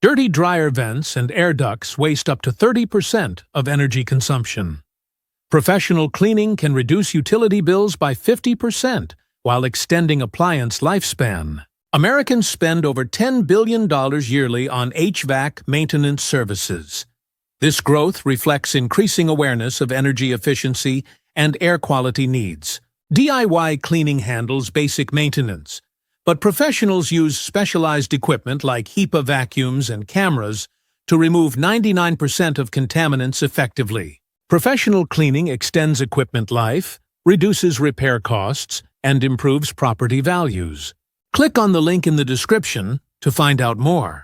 Dirty dryer vents and air ducts waste up to 30% of energy consumption. Professional cleaning can reduce utility bills by 50% while extending appliance lifespan. Americans spend over $10 billion yearly on HVAC maintenance services. This growth reflects increasing awareness of energy efficiency and air quality needs. DIY cleaning handles basic maintenance, but professionals use specialized equipment like HEPA vacuums and cameras to remove 99% of contaminants effectively. Professional cleaning extends equipment life, reduces repair costs, and improves property values. Click on the link in the description to find out more.